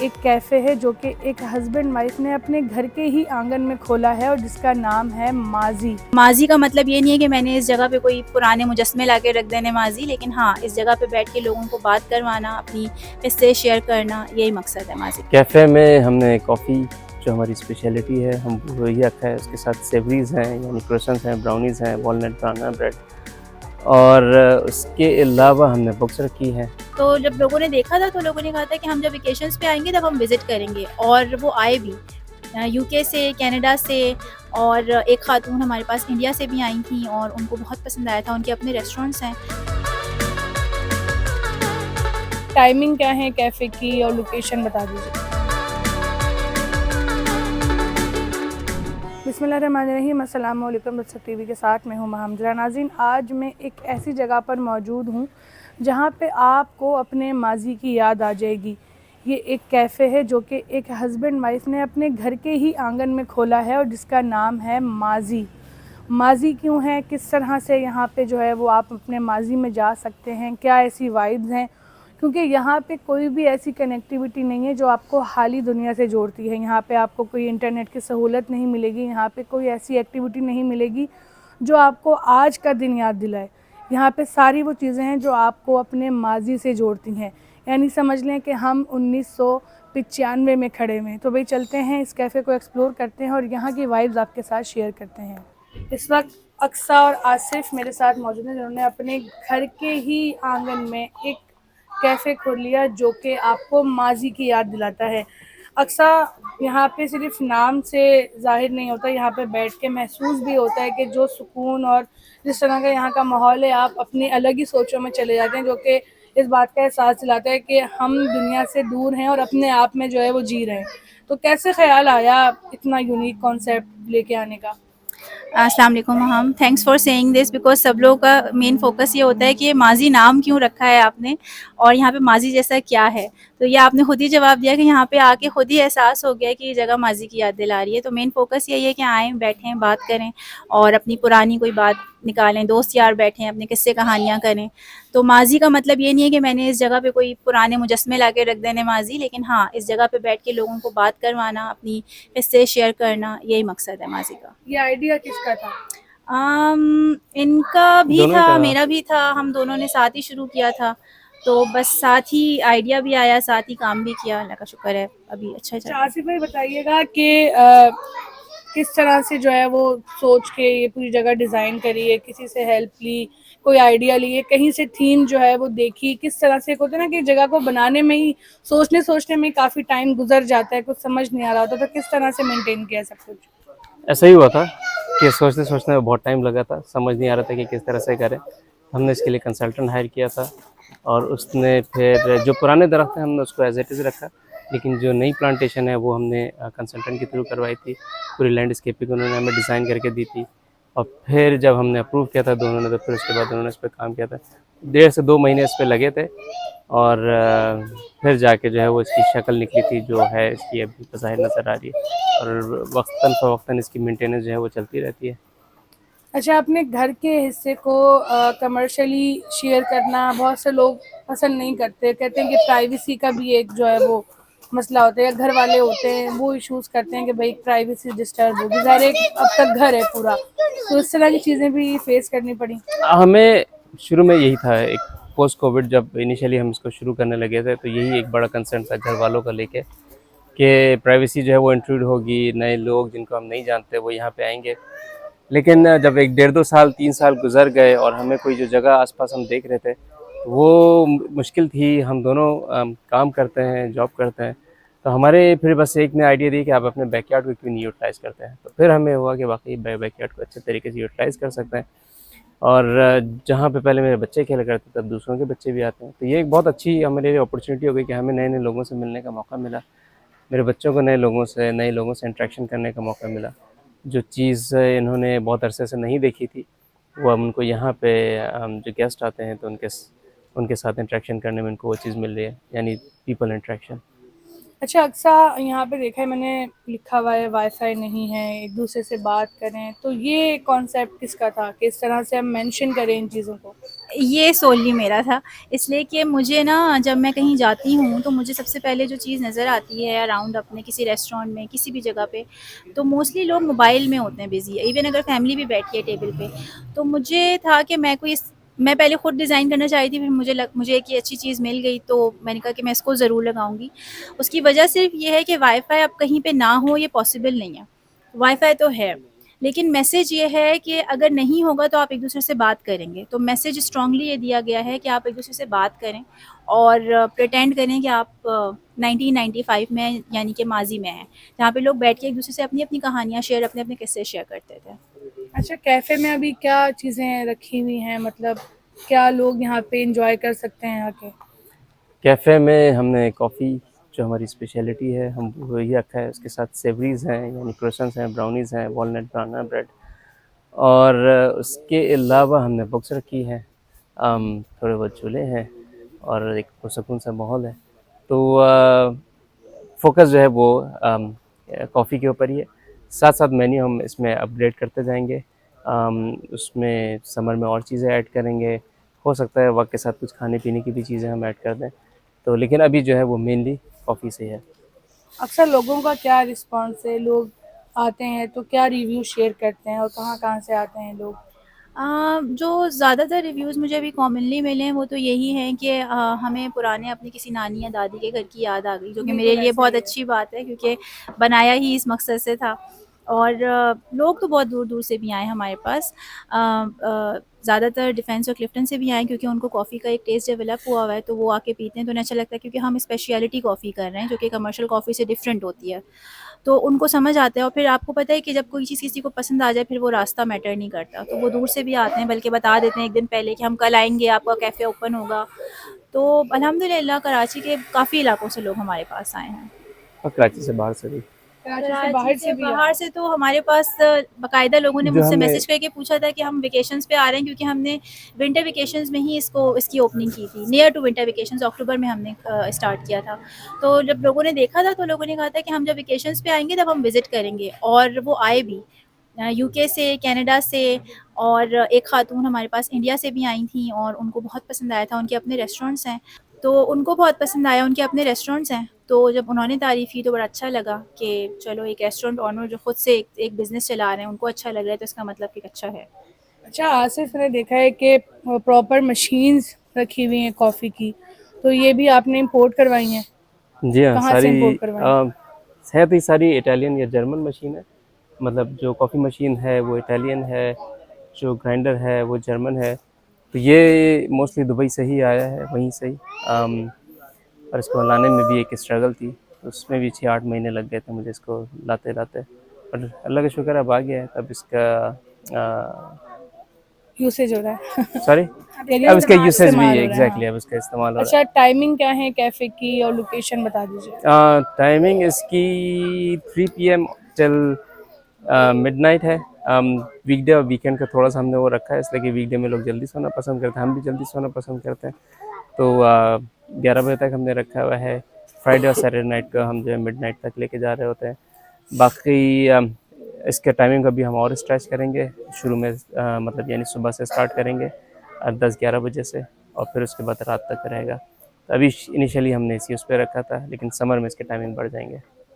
एक कैफ़े है जो कि एक हस्बैंड वाइफ ने अपने घर के ही आंगन में खोला है और जिसका नाम है माजी। माज़ी का मतलब ये नहीं है कि मैंने इस जगह पे कोई पुराने मुजस्मे ला के रख देने माज़ी, लेकिन हाँ, इस जगह पे बैठ के लोगों को बात करवाना, अपनी किस्से शेयर करना, यही मकसद है माज़ी। कैफ़े में हमने कॉफ़ी जो हमारी स्पेशलिटी है हम वही रखा है। उसके साथ सेवरीज़ हैं यानी क्रोसेंट्स हैं, ब्राउनीज़ हैं, वॉलनट बनाना ब्रेड और उसके अलावा हमने बुक्स रखी हैं। तो जब लोगों ने देखा था तो लोगों ने कहा था कि हम जब वेकेशंस पे आएँगे तब हम विज़िट करेंगे, और वो आए भी। यूके से, कनाडा से, और एक खातून हमारे पास इंडिया से भी आई थीं और उनको बहुत पसंद आया था। उनके अपने रेस्टोरेंट्स हैं। टाइमिंग क्या है कैफ़े की और लोकेशन बता दीजिए। बिस्मिल्लाहिर्रहमानिर्रहीम, अस्सलाम वालेकुम। बच्चा टीवी के साथ मैं हूँ महमजरा। नाज़रीन, आज मैं एक ऐसी जगह पर मौजूद हूँ जहाँ पे आपको अपने माजी की याद आ जाएगी। ये एक कैफ़े है जो कि एक हस्बैंड वाइफ ने अपने घर के ही आंगन में खोला है और जिसका नाम है माजी। माजी क्यों है, किस तरह से यहाँ पे जो है वो आप अपने माजी में जा सकते हैं, क्या ऐसी वाइब्स हैं, क्योंकि यहाँ पे कोई भी ऐसी कनेक्टिविटी नहीं है जो आपको हाली दुनिया से जोड़ती है। यहाँ पे आपको कोई इंटरनेट की सहूलत नहीं मिलेगी, यहाँ पे कोई ऐसी एक्टिविटी नहीं मिलेगी जो आपको आज का दिन याद दिलाए। यहाँ पे सारी वो चीज़ें हैं जो आपको अपने माजी से जोड़ती हैं। यानी समझ लें कि हम 1995 में खड़े हुए हैं। तो भाई चलते हैं, इस कैफ़े को एक्सप्लोर करते हैं और यहाँ की वाइब्स आपके साथ शेयर करते हैं। इस वक्त अक्सा और आसिफ मेरे साथ मौजूद हैं जिन्होंने अपने घर के ही आंगन में एक कैफ़े खोल लिया जो कि आपको माजी की याद दिलाता है। अक्सा, यहाँ पे सिर्फ नाम से ज़ाहिर नहीं होता, यहाँ पे बैठ के महसूस भी होता है कि जो सुकून और जिस तरह का यहाँ का माहौल है, आप अपनी अलग ही सोचों में चले जाते हैं, जो कि इस बात का एहसास दिलाता है कि हम दुनिया से दूर हैं और अपने आप में जो है वो जी रहे हैं। तो कैसे ख्याल आया इतना यूनिक कॉन्सेप्ट लेके आने का? अस्सलाम वालेकुम महम, thanks for saying this, because सब लोगों का मेन फ़ोकस ये होता है कि ये माज़ी नाम क्यों रखा है आपने, और यहाँ पे माज़ी जैसा क्या है? तो ये आपने खुद ही जवाब दिया कि यहाँ पे आके खुद ही एहसास हो गया कि ये जगह माज़ी की याद दिला रही है। तो मेन फ़ोकस यही है कि आएँ, बैठें, बात करें और अपनी पुरानी कोई बात निकालें, दोस्त यार बैठें, अपने किस्से कहानियाँ करें। तो माज़ी का मतलब ये नहीं है कि मैंने इस जगह पे कोई पुराने मुजस्मे ला के रख देने माज़ी, लेकिन हाँ, इस जगह पे बैठ के लोगों को बात करवाना, अपनी किस्से शेयर करना, यही मकसद है माज़ी का। ये आइडिया किसका था? इनका भी दोनों ही था, था। मेरा भी था, हम दोनों ने साथ ही शुरू किया था। तो बस साथ ही आइडिया भी आया, साथ ही काम भी किया, अल्लाह का शुक्र है, अभी अच्छा चल अच्छा, रहा है। आसिफ भाई बताइएगा कि किस तरह से जो है वो सोच के ये पूरी जगह डिज़ाइन करी है, किसी से हेल्प ली, कोई आइडिया लिए, कहीं से थीम जो है वो देखी, किस तरह से होता है ना कि जगह को बनाने में ही सोचने में काफ़ी टाइम गुजर जाता है, कुछ समझ नहीं आ रहा होता, तो किस तरह से मेंटेन किया सब कुछ? ऐसा ही हुआ था कि सोचते-सोचते में बहुत टाइम लगा था, समझ नहीं आ रहा था कि किस तरह से करें। हमने इसके लिए कंसल्टेंट हायर किया था और उसने फिर जो पुराने दरख्त हैं हमने उसको एज़ इट इज़ रखा, लेकिन जो नई प्लांटेशन है वो हमने कंसल्टेंट के थ्रू करवाई थी। पूरी लैंडस्केपिंग उन्होंने हमें डिज़ाइन करके दी थी और फिर जब हमने अप्रूव किया था दोनों ने, तो फिर उसके बाद उन्होंने इस पे काम किया था। 1.5 से 2 महीने इस पे लगे थे और फिर जाके जो है वो इसकी शक्ल निकली थी जो है इसकी अभी ज़ाहिर नज़र आ रही है और वक्तन-फ़वक्तन इसकी मेंटेनेंस जो है वो चलती रहती है। अच्छा, अपने घर के हिस्से को कमर्शियली शेयर करना बहुत से लोग पसंद नहीं करते, कहते हैं कि प्राइवेसी का भी एक जो है वो मसला होता है, या घर वाले होते हैं वो इश्यूज़ करते हैं कि भाई प्राइवेसी डिस्टर्ब होगी। ज़ाहिर है एक अब तक घर है पूरा, तो इस तरह की चीज़ें भी फेस करनी पड़ी। हमें शुरू में यही था, एक पोस्ट कोविड जब इनिशियली हम इसको शुरू करने लगे थे तो यही एक बड़ा कंसर्न था घर वालों को लेके कि प्राइवेसी जो है वो इंट्रूड होगी, नए लोग जिनको हम नहीं जानते वो यहाँ पे आएंगे। लेकिन जब 1 डेढ़ 2 साल 3 साल गुजर गए और हमें कोई जो जगह आसपास हम देख रहे थे वो मुश्किल थी। हम दोनों काम करते हैं, जॉब करते हैं, तो हमारे फिर बस एक ने आइडिया दी कि आप अपने बैकयार्ड को क्यों नहीं यूटिलाइज़ करते हैं। तो फिर हमें हुआ कि वाकई बैकयार्ड को अच्छे तरीके से यूटिलाइज़ कर सकते हैं और जहाँ पे पहले मेरे बच्चे खेला करते थे, अब दूसरों के बच्चे भी आते हैं। तो ये एक बहुत अच्छी हमारे लिए अपॉर्चुनिटी हो गई कि हमें नए-नए लोगों से मिलने का मौका मिला। मेरे बच्चों को नए लोगों से इंटरेक्शन करने का मौका मिला। जो चीज़ इन्होंने बहुत अरसे से नहीं देखी थी, वो अब उनको यहाँ पे जो गेस्ट आते हैं तो उनके साथ इंटरेक्शन करने में उनको वो चीज़ मिल रही है, यानी पीपल इंटरेक्शन। अच्छा अक्सा, यहाँ पे देखा है मैंने लिखा हुआ है वाईफाई नहीं है, एक दूसरे से बात करें, तो ये कॉन्सेप्ट किसका था कि इस तरह से हम मेंशन करें इन चीज़ों को? ये सोली मेरा था, इसलिए कि मुझे ना जब मैं कहीं जाती हूँ तो मुझे सबसे पहले जो चीज़ नज़र आती है अराउंड अपने किसी रेस्टोरेंट में, किसी भी जगह पे, तो मोस्टली लोग मोबाइल में होते हैं बिज़ी, इवन अगर फैमिली भी बैठी है टेबल पे। तो मुझे था कि मैं पहले खुद डिज़ाइन करना चाही थी, फिर मुझे एक ये अच्छी चीज़ मिल गई तो मैंने कहा कि मैं इसको ज़रूर लगाऊँगी। उसकी वजह सिर्फ़ ये है कि वाई-फाई अब कहीं पे ना हो ये पॉसिबल नहीं है। वाई-फाई तो है, लेकिन मैसेज ये है कि अगर नहीं होगा तो आप एक-दूसरे से बात करेंगे। तो मैसेज स्ट्रॉन्गली ये दिया गया है कि आप एक-दूसरे से बात करें और प्रिटेंड करें कि आप 1995 में यानी कि माज़ी में हैं, जहाँ पे लोग बैठ के एक-दूसरे से अपनी-अपनी कहानियाँ शेयर अपने-अपने किस्से शेयर करते थे। अच्छा, कैफ़े में अभी क्या चीज़ें रखी हुई हैं, मतलब क्या लोग यहाँ पे एंजॉय कर सकते हैं आके? कैफ़े में हमने कॉफ़ी जो हमारी स्पेशलिटी है हम वही रखा है, उसके साथ सेवरीज़ हैं यानी क्रोसेंट्स हैं, ब्राउनीज़ हैं, वॉलनट बनाना ब्रेड और उसके अलावा हमने बुक्स रखी हैं, थोड़े बहुत झूले हैं और एक पुरसकून सा माहौल है। तो फ़ोकस जो है वो कॉफ़ी के ऊपर ही है। साथ-साथ मेन्यू हम इसमें अपग्रेड करते जाएँगे। उसमें समर में और चीज़ें ऐड करेंगे। हो सकता है वक़्त के साथ कुछ खाने-पीने की भी चीज़ें हम ऐड कर दें। तो लेकिन अभी जो है वो मेनली कॉफ़ी से है। अक्सर लोगों का क्या रिस्पॉन्स है? लोग आते हैं तो क्या रिव्यू शेयर करते हैं और कहाँ-कहाँ से आते हैं लोग? जो ज़्यादातर रिव्यूज़ मुझे अभी कॉमनली मिले हैं वो तो यही हैं कि हमें पुराने अपनी किसी नानी या दादी के घर की याद आ गई, जो कि मेरे बिल्कुल लिए ऐसा ही बहुत है। अच्छी बात है क्योंकि बनाया ही इस मकसद से था। और लोग तो बहुत दूर-दूर से भी आए हमारे पास। ज़्यादातर डिफेंस और क्लिफ्टन से भी आए क्योंकि उनको कॉफ़ी का एक टेस्ट डेवलप हुआ हुआ है, तो वो आके पीते हैं तो उन्हें अच्छा लगता है क्योंकि हम स्पेशलिटी कॉफ़ी कर रहे हैं जो कि कमर्शियल कॉफ़ी से डिफरेंट होती है। तो उनको समझ आता है और फिर आपको पता है कि जब कोई चीज़ किसी को पसंद आ जाए फिर वो रास्ता मैटर नहीं करता। तो वो दूर से भी आते हैं, बल्कि बता देते हैं 1 दिन पहले कि हम कल आएँगे, आपका कैफ़े ओपन होगा। तो अल्हम्दुलिल्लाह कराची के काफ़ी इलाकों से लोग हमारे पास आए हैं। और कराची से बाहर से भी। कराची से कराची बाहर से से भी बाहर आए। से तो हमारे पास बाकायदा लोगों ने जो मुझसे हमने मैसेज करके पूछा था कि हम वेकेशंस पे आ रहे हैं क्योंकि हमने विंटर वेकेशंस में ही इसकी ओपनिंग की थी। नियर टू विंटर वेकेशंस अक्टूबर में हमने स्टार्ट किया था। तो जब लोगों ने देखा था तो लोगों ने कहा था कि हम जब वेकेशंस पे आएँगे तब हम विज़िट करेंगे, और वो आए भी। यूके से, कनाडा से, और एक खातून हमारे पास इंडिया से भी आई थीं और उनको बहुत पसंद आया था। उनके अपने रेस्टोरेंट्स हैं, तो उनको बहुत पसंद आया, उनके अपने रेस्टोरेंट्स हैं। तो जब उन्होंने तारीफ़ की तो बड़ा अच्छा लगा कि चलो एक रेस्टोरेंट ओनर जो खुद से एक बिज़नेस चला रहे हैं, उनको अच्छा लग रहा है तो इसका मतलब कि अच्छा है। अच्छा, आसिफ ने देखा है कि प्रॉपर मशीन्स रखी हुई हैं कॉफ़ी की, तो ये भी आपने इम्पोर्ट करवाई हैं? जी हाँ, कहाँ से सारी इम्पोर्ट करवाई हैं? है तो ये सारी इटालियन या जर्मन मशीन है। मतलब जो कॉफ़ी मशीन है वो इटालियन है, जो ग्राइंडर है वो जर्मन है। तो ये मोस्टली दुबई से ही आया है, वहीं से ही। और इसको लाने में भी एक स्ट्रगल थी, उसमें भी 6-8 महीने लग गए थे मुझे इसको लाते-लाते। पर अल्लाह का शुक्र है अब आ गया है, तब इसका यूसेज हो रहा है। सॉरी? यानी अब इसका यूसेज भी इस्तेमाल हो रहा है, एग्ज़ैक्टली हाँ। अब इसका इस्तेमाल हो रहा अच्छा, टाइमिंग क्या है कैफ़े की और लोकेशन बता दीजिए? है। टाइमिंग इसकी 3 पीएम टिल मिडनाइट है। वीकडे और वीकेंड का थोड़ा-सा हमने वो रखा है इसलिए कि वीकडे में लोग जल्दी सोना पसंद करते हैं, हम भी जल्दी सोना पसंद करते हैं। तो 11 बजे तक हमने रखा हुआ है। फ्राइडे और सैटरडे नाइट को हम जो है मिडनाइट तक लेके जा रहे होते हैं। बाकी इसके टाइमिंग अभी हम और स्ट्रेच करेंगे। शुरू में मतलब यानी सुबह से स्टार्ट करेंगे 10-11 बजे से, और फिर उसके बाद रात तक रहेगा। तो अभी इनिशियली हमने इसी उस पे रखा था, लेकिन समर में इसके टाइमिंग बढ़ जाएँगे।